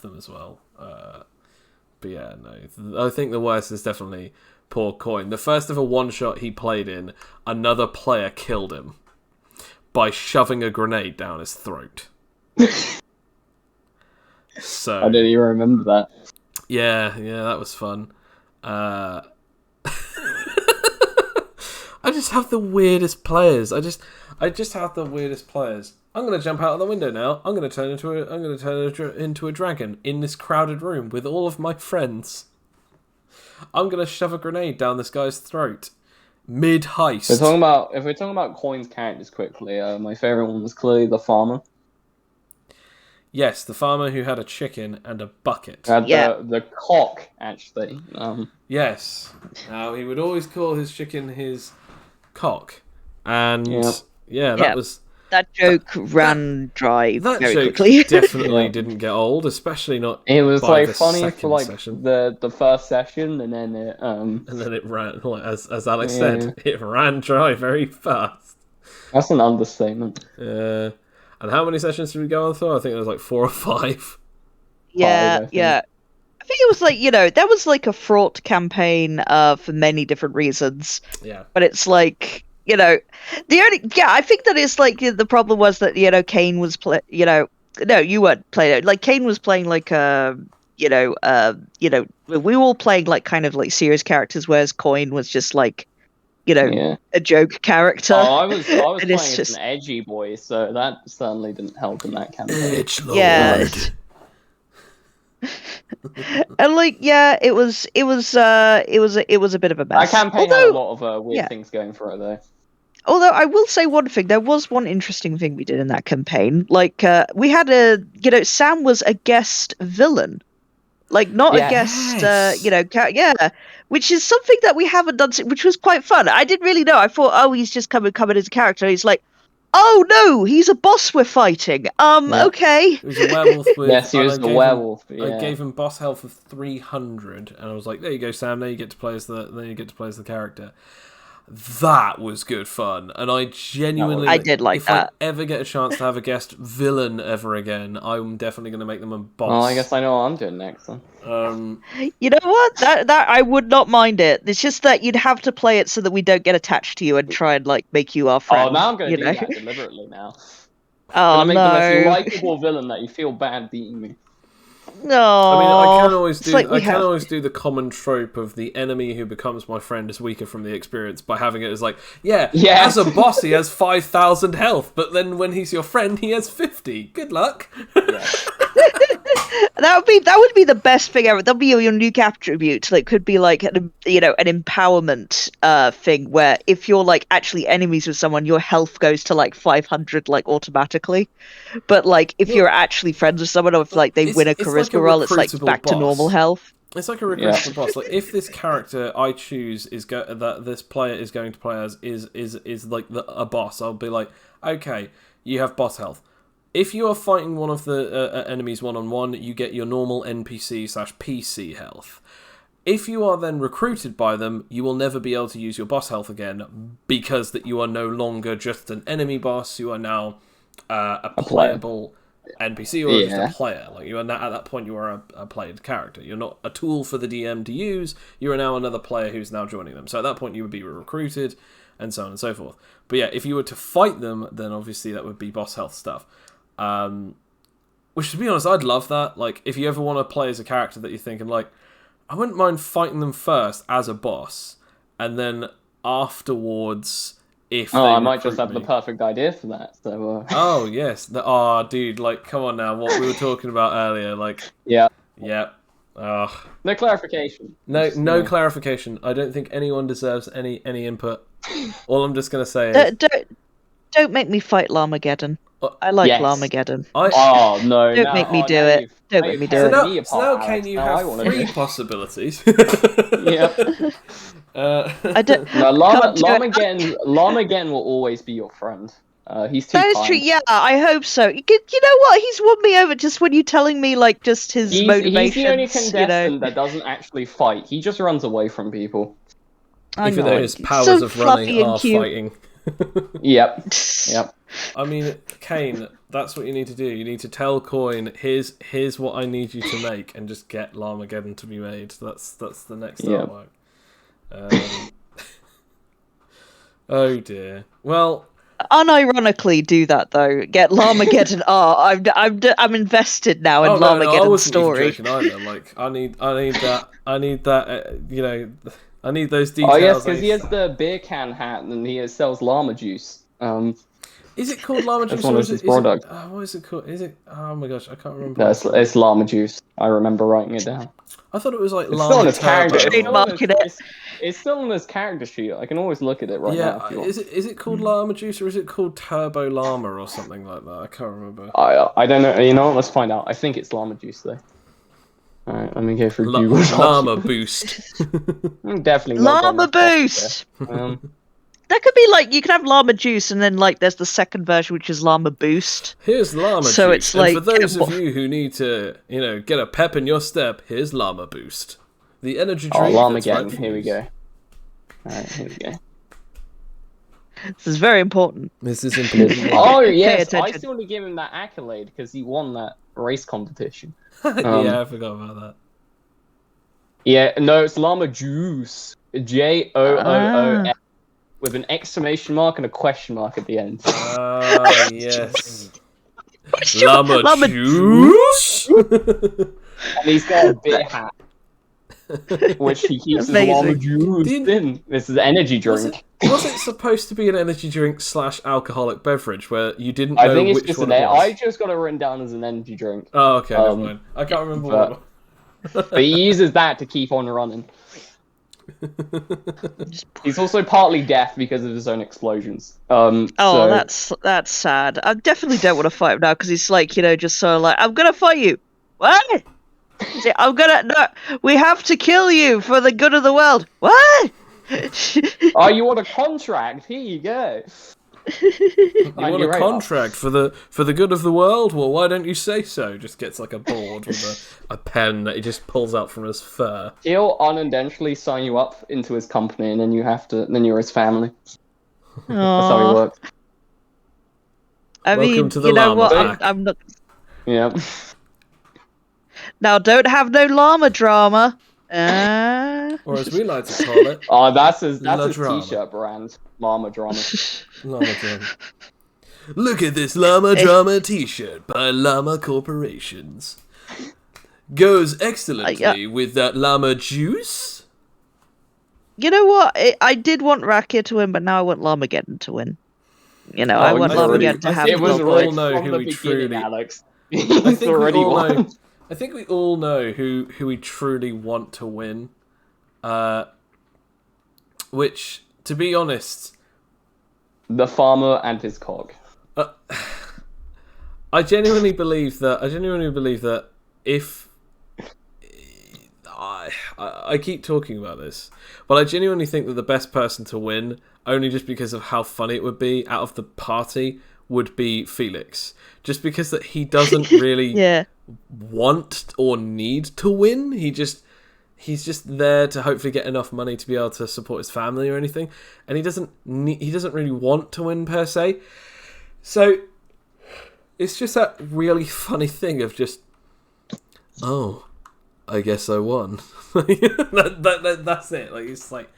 them as well. But yeah, no, I think the worst is definitely poor Coin. The first ever one-shot he played in, another player killed him by shoving a grenade down his throat. So I didn't even remember that. Yeah, that was fun. I just have the weirdest players. I just have the weirdest players. I'm gonna jump out of the window now. I'm gonna turn into a dragon in this crowded room with all of my friends. I'm gonna shove a grenade down this guy's throat mid-heist. If we're talking about Coin's characters quickly, my favorite one was clearly the farmer. Yes, the farmer who had a chicken and a bucket. The cock, actually. Yes. Now he would always call his chicken his cock, and that joke ran dry that very joke quickly. Definitely didn't get old, especially not. It was by the funny for session. the first session, and then it ran, as Alex said, it ran dry very fast. That's an understatement. And how many sessions did we go on for? I think it was 4 or 5. Yeah. I think it was that was a fraught campaign for many different reasons. Yeah. But it's I think that is the problem was that Kane was no, you weren't playing it. Kane was playing we were all playing like kind of like serious characters, whereas Coin was just like, a joke character. Oh, I was And playing it's as just- an edgy boy, so that certainly didn't help in that campaign. Edgelord. Yeah. And like, yeah, it was a bit of a mess. That campaign had a lot of weird yeah. things going for it, though. Although I will say one thing, there was one interesting thing we did in that campaign. Like, we had Sam was a guest villain, like not a guest, which is something that we haven't done, which was quite fun. I didn't really know. I thought, oh, he's just coming as a character. He's like, oh no, he's a boss we're fighting. Okay. He was a werewolf with... Yes, he was a werewolf. I gave him boss health of 300, and I was like, there you go, Sam, now you get to play as the character. That was good fun, and I genuinely... I did like that. If I ever get a chance to have a guest villain ever again, I'm definitely going to make them a boss. Well, I guess I know what I'm doing next, then. You know what? That I would not mind it. It's just that you'd have to play it so that we don't get attached to you and try and like make you our friend. Oh, now I'm going to do that deliberately now. Oh, I'm no. gonna make the most likable villain that you feel bad beating me. No. I mean, I can always do the common trope of the enemy who becomes my friend is weaker from the experience by having it as like, as a boss he has 5,000 health, but then when he's your friend he has 50. Good luck. Yeah. That would be the best thing ever. That'd be your new attribute. That could be like an empowerment thing where if you're like actually enemies with someone, your health goes to like 500 like automatically. But like if you're actually friends with someone, or if like they win a charisma roll, it's like back to normal health. It's like a recruitable boss. Like if this character I choose that this player is going to play as is like a boss, I'll be like, okay, you have boss health. If you are fighting one of the enemies one-on-one, you get your normal NPC/PC health. If you are then recruited by them, you will never be able to use your boss health again because that you are no longer just an enemy boss. You are now a playable NPC or just a player. Like you are now, at that point, you are a played character. You're not a tool for the DM to use. You are now another player who's now joining them. So at that point, you would be recruited, and so on and so forth. But yeah, if you were to fight them, then obviously that would be boss health stuff. Which, to be honest, I'd love that. Like, if you ever want to play as a character that you're thinking, like, I wouldn't mind fighting them first as a boss, and then afterwards, if I might just have the perfect idea for that. So. Oh yes, dude, like, come on now, what we were talking about earlier, like. Yeah. No clarification. No clarification. I don't think anyone deserves any input. All I'm just gonna say is don't make me fight Llamageddon. I like Llamageddon. Oh no! Don't make me do it. Don't make me do it. So now, Kane, you have 3 possibilities. Yeah. I don't. No, Llamageddon will always be your friend. He's too kind. That is true. Yeah, I hope so. You know what? He's won me over just when you're telling me like just his motivations. He's the only contestant that doesn't actually fight. He just runs away from people. Even though his powers of running are fighting. Yep. I mean, Kane, that's what you need to do. You need to tell Coin, here's what I need you to make, and just get Llamageddon to be made. That's the next artwork. Oh dear. Well, unironically do that though. Get Llamageddon art. I'm invested now in Llamageddon's story. Even joking either. Like I need that. I need that. I need those details. Oh yes, because he has the beer can hat and he sells llama juice. Is it called llama juice? That's one of his products. What is it called? Is it? Oh my gosh, I can't remember. No, it's llama juice. I remember writing it down. I thought it was like it's llama. Still on his character. It's still on his character sheet. I can always look at it right now. If you want. Is it called llama juice or is it called turbo llama or something like that? I can't remember. I don't know. You know what? Let's find out. I think it's llama juice though. Alright, let me go for Google. Llama boost. Definitely. Llama boost. That could be like you can have llama juice and then like there's the second version which is llama boost. Here's llama juice. It's like, and for those of you who need to, get a pep in your step, here's llama boost. The energy drink. Oh, Llamageddon. Here we go. Alright, here we go. This is very important. This is important. Oh yes, I still want to give him that accolade because he won that race competition. Yeah, I forgot about that. Yeah, no, it's llama juice. JOOOF with an exclamation mark and a question mark at the end. Yes. Llama juice? And he's got a bit hat, which he keeps his llama juice in. This is an energy drink. Was it supposed to be an energy drink / alcoholic beverage where you didn't know I think it's which just one it was? I just got it written down as an energy drink. Oh, okay, never mind. I can't remember what it was. But he uses that to keep on running. He's also partly deaf because of his own explosions. That's sad. I definitely don't want to fight him now because he's like, just so like, I'm gonna fight you. What? No. We have to kill you for the good of the world. What? Oh, you want a contract? Here you go. You want a contract for the good of the world? Well, why don't you say so? Just gets like a board with a pen that he just pulls out from his fur. He'll unintentionally sign you up into his company, and then you're his family. That's how he works. Welcome to the you know what? Pack. I'm not. Yeah. Now, don't have no llama drama. Or as we like to call it. Oh, that's his t-shirt brand. Llama drama. Llama drama. Look at this llama drama t-shirt by Llama Corporations. Goes excellently with that llama juice. You know what? I did want Rakia to win, but now I want Llamageddon to win. I want Llamageddon to have. It was right all know who we truly. Alex. I think we all know. I think we all know who we truly want to win. Which, to be honest, the farmer and his cog. I genuinely believe that if I keep talking about this, but I genuinely think that the best person to win, only just because of how funny it would be out of the party, would be Felix. Just because that he doesn't really want or need to win. He's just there to hopefully get enough money to be able to support his family or anything, and he doesn't really want to win per se. So it's just that really funny thing of just, oh, I guess I won. That's it. Like it's like,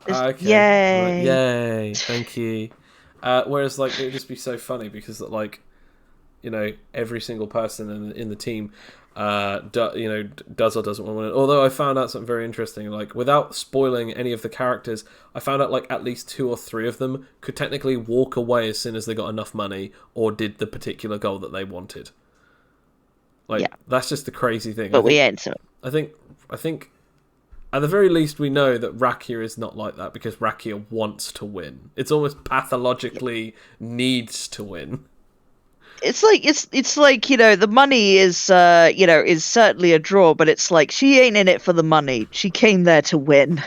okay, yay, yay, thank you. Whereas like it would just be so funny because like, every single person in the team does or doesn't want to win. Although I found out something very interesting, like without spoiling any of the characters, I found out like at least 2 or 3 of them could technically walk away as soon as they got enough money or did the particular goal that they wanted. Like that's just the crazy thing. But we answer. I think at the very least we know that Rakia is not like that because Rakia wants to win. It's almost pathologically needs to win. It's like the money is certainly a draw, but it's like she ain't in it for the money. She came there to win.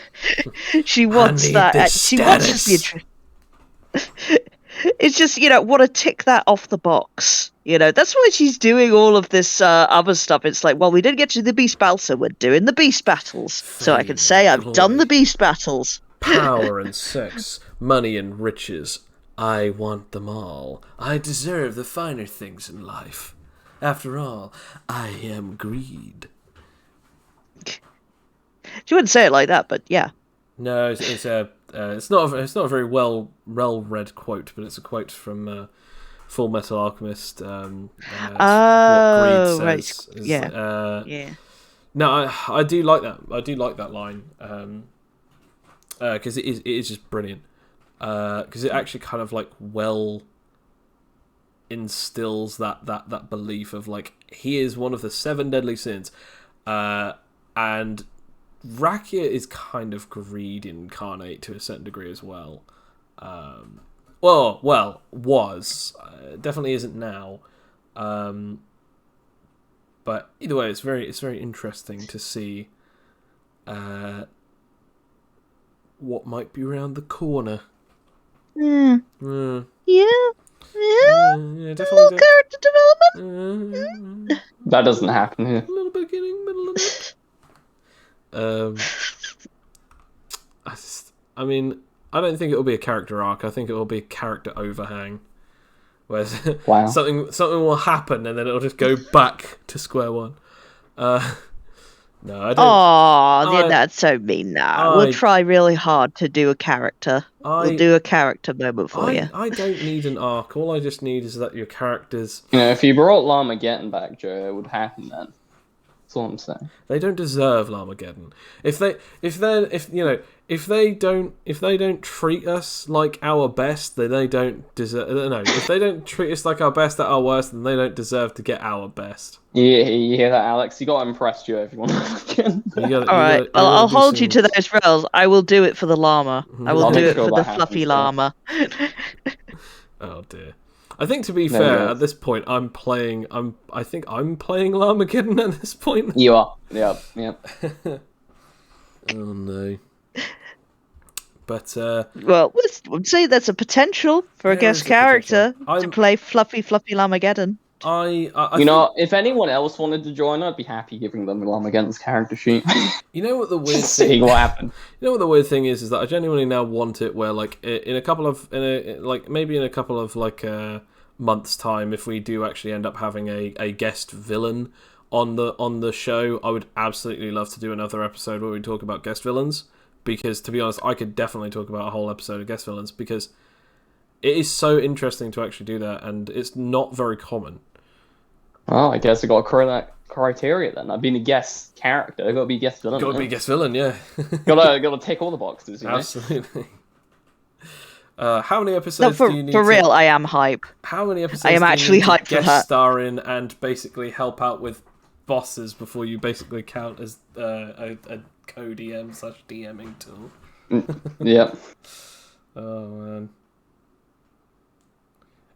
She wants that. She wants to be. It's just want to tick that off the box. That's why she's doing all of this other stuff. It's like, well, we didn't get to the beast battle, so we're doing the beast battles. So I can say I've done the beast battles. Power and sex, money and riches. I want them all. I deserve the finer things in life. After all, I am greed. She wouldn't say it like that, but yeah. No, it's not a very well read quote, but it's a quote from Full Metal Alchemist. What greed says. Right. Yeah. No, I do like that. I do like that line because it is just brilliant. Because it actually kind of like well instills that belief of like he is one of the 7 deadly sins, and Rakia is kind of greed incarnate to a certain degree as well. Was definitely isn't now, but either way, it's very interesting to see what might be around the corner. Yeah, definitely. Little character development. That doesn't happen here. A little beginning, middle, and end. I don't think it will be a character arc. I think it will be a character overhang, where something will happen and then it'll just go back to square one. No, I don't. Oh, that's so mean now. We'll try really hard to do a character. We'll do a character moment for you. I don't need an arc. All I just need is that your characters... if you brought Llamageddon back, Joe, it would happen then. That's all I'm saying. They don't deserve Llamageddon. If they don't treat us like our best, then they don't deserve. No, if they don't treat us like our best at our worst, then they don't deserve to get our best. Yeah, you hear that, Alex? You got to impress Joe if you want to. All right, I'll hold you to those roles. I will do it for the llama. I will do it for the fluffy llama. Oh dear. I think to be fair, at this point, I think I'm playing Llamageddon at this point. You are. Yep. Oh no. But well, let's say there's a potential for a guest character to play Fluffy Llamageddon. If anyone else wanted to join, I'd be happy giving them Llamageddon's character sheet. You know what the weird seeing what happened. You know what the weird thing is that I genuinely now want it where like in a couple of months' time, if we do actually end up having a guest villain on the show, I would absolutely love to do another episode where we talk about guest villains. Because to be honest, I could definitely talk about a whole episode of guest villains because it is so interesting to actually do that, and it's not very common. Well, I guess I got that criteria then. I've been a guest character. I got to be a guest villain. Got to be a guest villain, yeah. got to tick all the boxes. Absolutely. How many episodes do you need? For real, I am hype. How many episodes? I am actually hyped for guest star in and basically help out with bosses before you basically count as a co-DM/DMing tool. Yep. Oh man.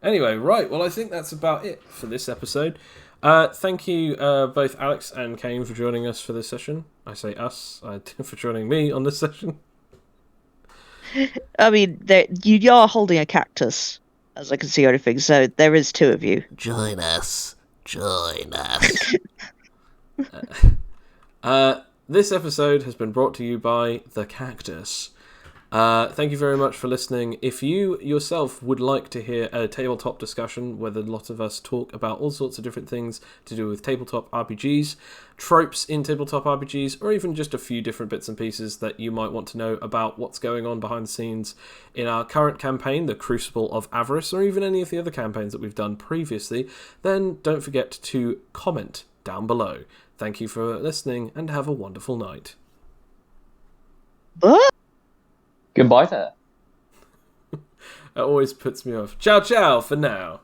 Anyway, right. Well, I think that's about it for this episode. Thank you, both Alex and Kane, for joining us for this session. I say us, for joining me on this session. I mean, you are holding a cactus, as I can see everything, so there is two of you. Join us. Join us. This episode has been brought to you by The Cactus. Thank you very much for listening. If you yourself would like to hear a tabletop discussion where a lot of us talk about all sorts of different things to do with tabletop RPGs, tropes in tabletop RPGs, or even just a few different bits and pieces that you might want to know about what's going on behind the scenes in our current campaign, The Crucible of Avarice, or even any of the other campaigns that we've done previously, then don't forget to comment down below. Thank you for listening, and have a wonderful night. What? Goodbye there. That always puts me off. Ciao, ciao for now.